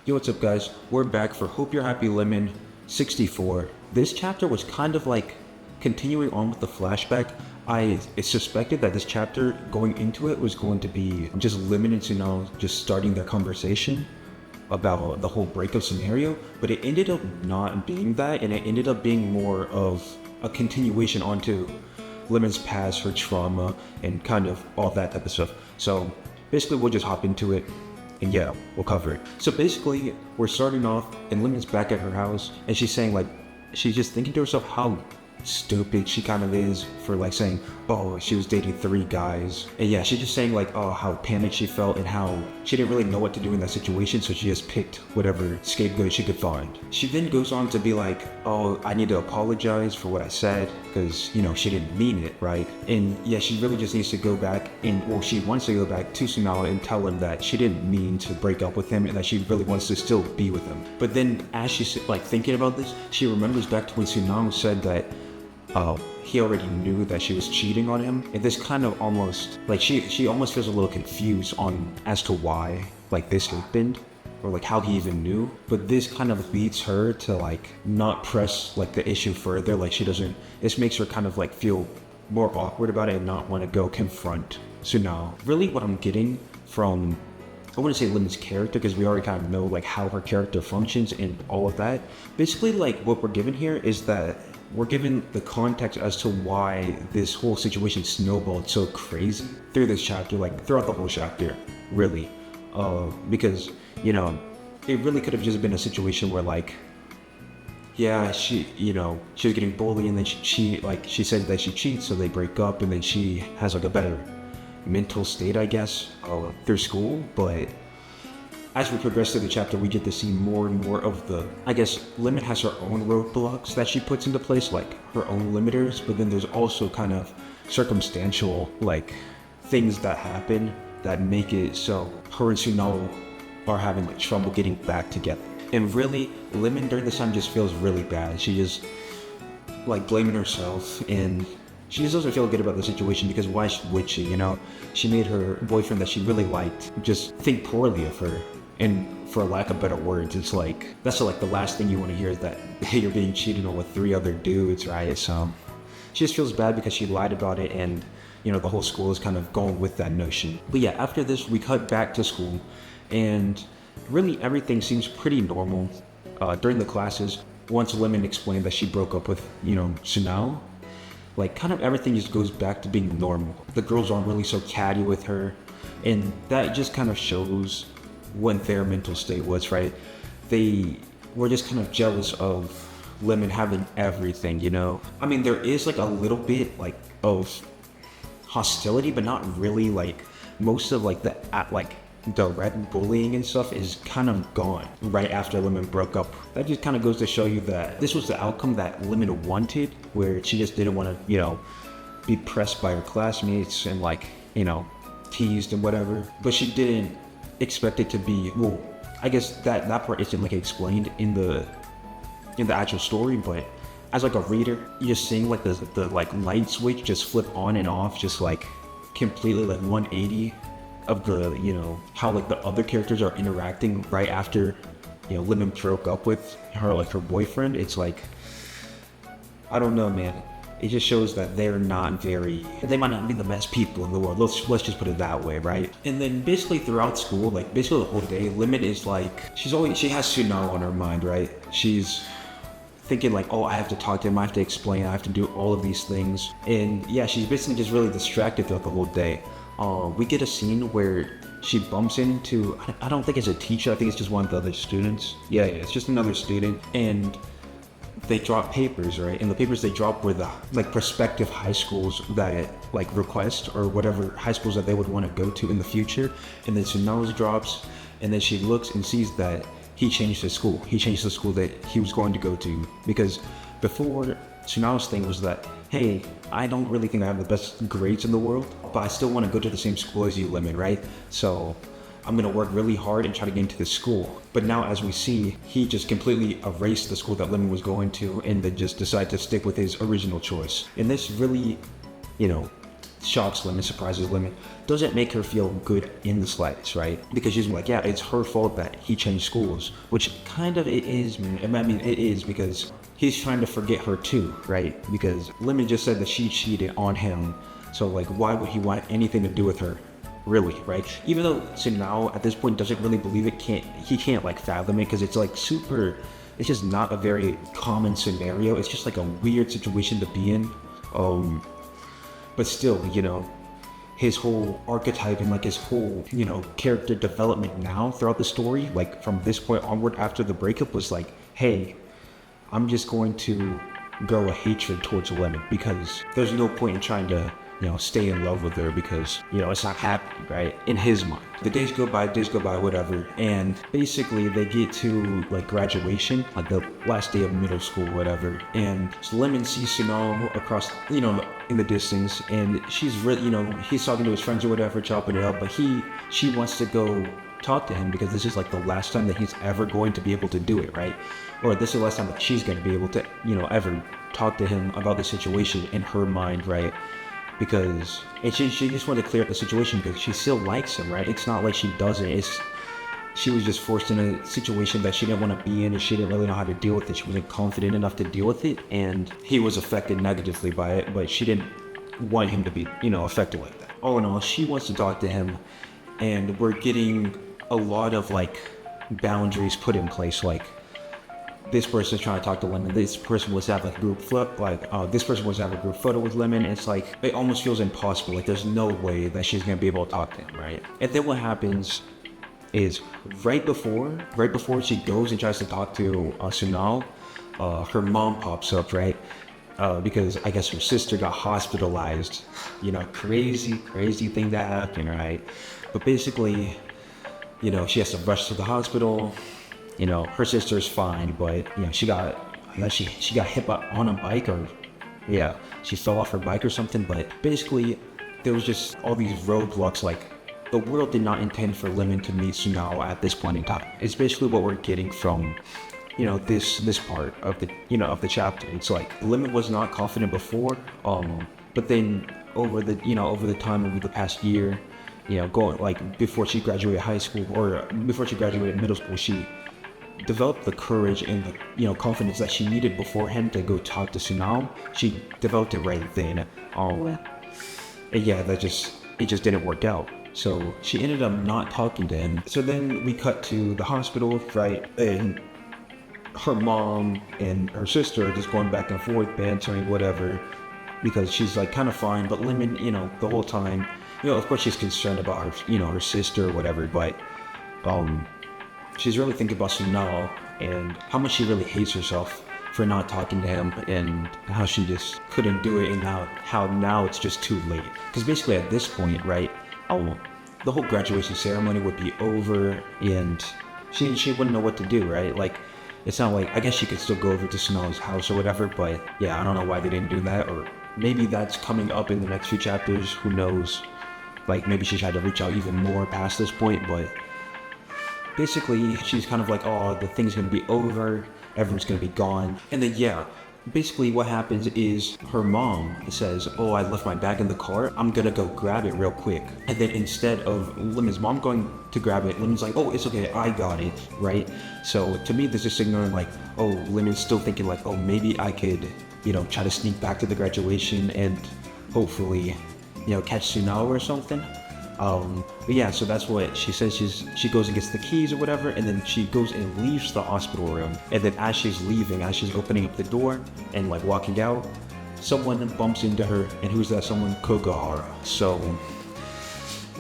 Yo, what's up guys? We're back for Hope You're Happy Lemon 64. This chapter was kind of like continuing on with the flashback. I suspected that this chapter going into it was going to be just Lemon and Sunao just starting their conversation about the whole breakup scenario, but it ended up not being that, and it ended up being more of a continuation onto Lemon's past, her trauma, and kind of all that type of stuff. So basically we'll just hop into it. And yeah, we'll cover it. So basically, we're starting off, and Lemon's back at her house, and she's saying like, she's just thinking to herself how stupid she kind of is for like saying, oh, she was dating 3 guys. And yeah, she's just saying like, oh, how panicked she felt and how she didn't really know what to do in that situation, so she just picked whatever scapegoat she could find. She then goes on to be like, oh, I need to apologize for what I said, because, you know, she didn't mean it, right? And yeah, she really just needs to go back and, well, she wants to go back to Sunao and tell him that she didn't mean to break up with him and that she really wants to still be with him. But then as she's like thinking about this, she remembers back to when Sunao said that he already knew that she was cheating on him, and this kind of almost like she almost feels a little confused on as to why like this happened, or like how he even knew. But this kind of leads her to like not press like the issue further. Like she doesn't, this makes her kind of like feel more awkward about it and not want to go confront Sunao. Really what I'm getting from, I wouldn't say Lemon's character, because we already kind of know like how her character functions and all of that. Basically like what we're given here is that we're given the context as to why this whole situation snowballed so crazy through this chapter, like throughout the whole chapter, really. Because, you know, it really could have just been a situation where like, yeah, she was getting bullied, and then she said that she cheats, so they break up, and then she has like a better mental state, I guess, through school. But as we progress through the chapter, we get to see more and more of the, I guess, Lemon has her own roadblocks that she puts into place, like her own limiters, but then there's also kind of circumstantial, like, things that happen that make it so her and Sunao are having like trouble getting back together. And really, Lemon during this time just feels really bad. She just like blaming herself, and she just doesn't feel good about the situation, because why would she, you know? She made her boyfriend that she really liked just think poorly of her. And for lack of better words, it's like, that's like the last thing you want to hear, is that hey, you're being cheated on with 3 other dudes, right? So she just feels bad because she lied about it, and you know, the whole school is kind of going with that notion. But yeah, after this, we cut back to school, and really everything seems pretty normal during the classes. Once Lemon explained that she broke up with, you know, Sunao, like kind of everything just goes back to being normal. The girls aren't really so catty with her, and that just kind of shows what their mental state was, right? They were just kind of jealous of Lemon having everything, you know? I mean, there is like a little bit like of hostility, but not really. Like most of like the direct bullying and stuff is kind of gone right after Lemon broke up. That just kind of goes to show you that this was the outcome that Lemon wanted, where she just didn't want to, you know, be pressed by her classmates and like, you know, teased and whatever. But she didn't expect it to be, well, I guess that part isn't like explained in the actual story, but as like a reader, you're just seeing like the like light switch just flip on and off, just like completely like 180 of the, you know, how like the other characters are interacting right after, you know, Lemon broke up with her, like her boyfriend. It's like, I don't know, man. It just shows that they might not be the best people in the world. Let's just put it that way, right? And then basically throughout school, like basically the whole day, Lemon is like, she has Sunao on her mind, right? She's thinking like, oh, I have to talk to him, I have to explain, I have to do all of these things. And yeah, she's basically just really distracted throughout the whole day. We get a scene where she bumps into, I don't think it's a teacher, I think it's just one of the other students. Yeah, it's just another student. And they drop papers, right? And the papers they drop were the like prospective high schools that like request, or whatever high schools that they would want to go to in the future. And then Sunao's drops, and then she looks and sees that he changed his school. He changed the school that he was going to go to, because before, Sunao's thing was that, hey, I don't really think I have the best grades in the world, but I still want to go to the same school as you, Lemon, right? So I'm going to work really hard and try to get into this school. But now, as we see, he just completely erased the school that Lemon was going to, and then just decided to stick with his original choice. And this really, you know, shocks Lemon, surprises Lemon, doesn't make her feel good in the slightest, right? Because she's like, yeah, it's her fault that he changed schools, which kind of it is, man. I mean, it is because he's trying to forget her too, right? Because Lemon just said that she cheated on him, so like, why would he want anything to do with her? Really, right? Even though Sunao at this point doesn't really believe it, he can't like fathom it, because it's like super, it's just not a very common scenario. It's just like a weird situation to be in. But still, you know, his whole archetype and like his whole, you know, character development now throughout the story, like from this point onward after the breakup, was like, hey, I'm just going to grow a hatred towards Lemon, because there's no point in trying to, you know, stay in love with her, because, you know, it's not happening, right? In his mind. The days go by, whatever. And basically they get to like graduation, like the last day of middle school, whatever. And so Lemon sees Sunao across, you know, in the distance, and she's really, you know, he's talking to his friends or whatever, chopping it up, but she wants to go talk to him, because this is like the last time that he's ever going to be able to do it, right? Or this is the last time that she's going to be able to, you know, ever talk to him about the situation in her mind, right? Because and she just wanted to clear up the situation, because she still likes him, right? It's not like she doesn't. She was just forced in a situation that she didn't want to be in, and she didn't really know how to deal with it. She wasn't confident enough to deal with it, and he was affected negatively by it, but she didn't want him to be, you know, affected like that. All in all, she wants to talk to him, and we're getting a lot of like boundaries put in place, like this person's trying to talk to Lemon, this person wants to have a group flip, like this person wants to have a group photo with Lemon. It's like, it almost feels impossible, like there's no way that she's gonna be able to talk to him, right? And then what happens is right before she goes and tries to talk to Sunao, her mom pops up, right? Because I guess her sister got hospitalized, you know, crazy thing that happened, right? But basically, you know, she has to rush to the hospital. You know, her sister's fine, but you know, she got hit on a bike, or yeah, she fell off her bike or something. But basically, there was just all these roadblocks. Like, the world did not intend for Lemon to meet Sunao at this point in time. It's basically what we're getting from, you know, this part of the, you know, of the chapter. It's like Lemon was not confident before, but then over the time over the past year, you know, going like before she graduated high school, or before she graduated middle school, she developed the courage and the, you know, confidence that she needed beforehand to go talk to Sunao. She developed it right then. And yeah, it just didn't work out. So she ended up not talking to him. So then we cut to the hospital, right? And her mom and her sister are just going back and forth, bantering, whatever, because she's like kind of fine. But Lemon, you know, the whole time, you know, of course she's concerned about her, you know, her sister or whatever, but she's really thinking about Sunao and how much she really hates herself for not talking to him, and how she just couldn't do it, and how now it's just too late. Because basically at this point, right, the whole graduation ceremony would be over, and she wouldn't know what to do, right? Like, it's not like, I guess she could still go over to Sunao's house or whatever, but yeah, I don't know why they didn't do that, or maybe that's coming up in the next few chapters, who knows? Like, maybe she tried to reach out even more past this point, but basically, she's kind of like, oh, the thing's gonna be over, everyone's gonna be gone. And then, yeah, basically what happens is her mom says, oh, I left my bag in the car, I'm gonna go grab it real quick. And then instead of Lemon's mom going to grab it, Lemon's like, oh, it's okay, I got it, right? So to me, this is signaling like, oh, Lemon's still thinking like, oh, maybe I could, you know, try to sneak back to the graduation and hopefully, you know, catch Sunao or something. But yeah, so that's what she says. She goes and gets the keys or whatever, and then she goes and leaves the hospital room. And then as she's leaving, as she's opening up the door and like walking out, someone bumps into her, and who's that someone? Kokohara. So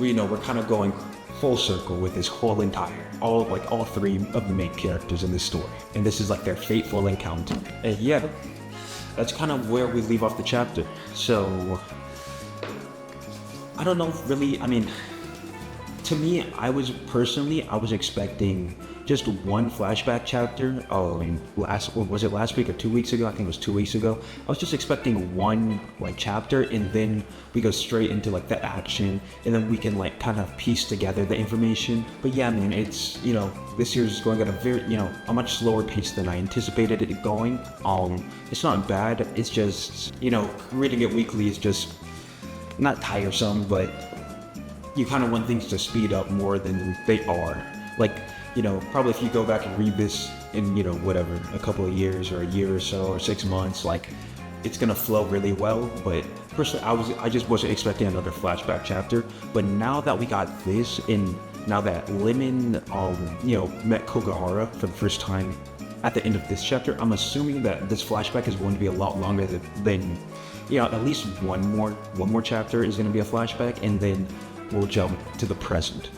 we're kind of going full circle with this whole all three of the main characters in this story, and this is like their fateful encounter. And yeah, that's kind of where we leave off the chapter. So I don't know, really. I mean, to me, I was expecting just one flashback chapter. Was it last week or 2 weeks ago? I think it was 2 weeks ago. I was just expecting one like chapter, and then we go straight into like the action, and then we can like kind of piece together the information. But yeah, man, it's, you know, this year's going at a much slower pace than I anticipated it going. It's not bad. It's just, you know, reading it weekly is just, not tiresome, but you kind of want things to speed up more than they are. Like, you know, probably if you go back and read this in, you know, whatever, a couple of years or a year or so or 6 months, like, it's gonna flow really well. But personally, I just wasn't expecting another flashback chapter. But now that we got this, and now that Lemon, you know, met Kogahara for the first time at the end of this chapter, I'm assuming that this flashback is going to be a lot longer than you know, at least one more chapter is gonna be a flashback, and then we'll jump to the present.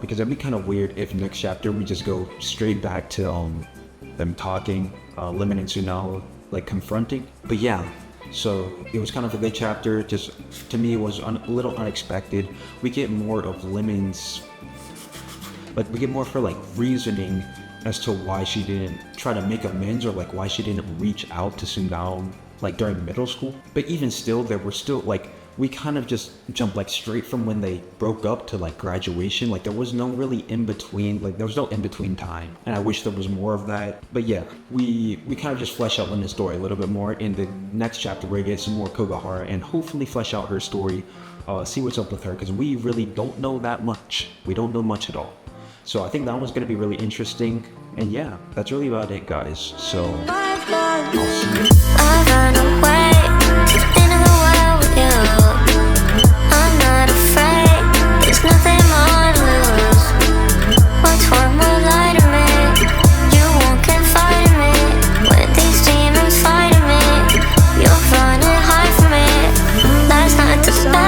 Because it'd be kind of weird if next chapter we just go straight back to them talking, Lemon and Tsunao like confronting. But yeah, so it was kind of a good chapter. Just to me, it was a little unexpected. We get more of Lemon's, like, we get more of her like reasoning as to why she didn't try to make amends, or like why she didn't reach out to Tsunao like during middle school. But even still, there were still like, we kind of just jumped like straight from when they broke up to like graduation. Like there was no really in between, like there was no in between time, and I wish there was more of that. But yeah, we kind of just flesh out Lena's story a little bit more in the next chapter, where we get some more Kogahara and hopefully flesh out her story, see what's up with her, because we really don't know that much. We don't know much at all. So I think that one's going to be really interesting. And yeah, that's really about it, guys. So I'll see you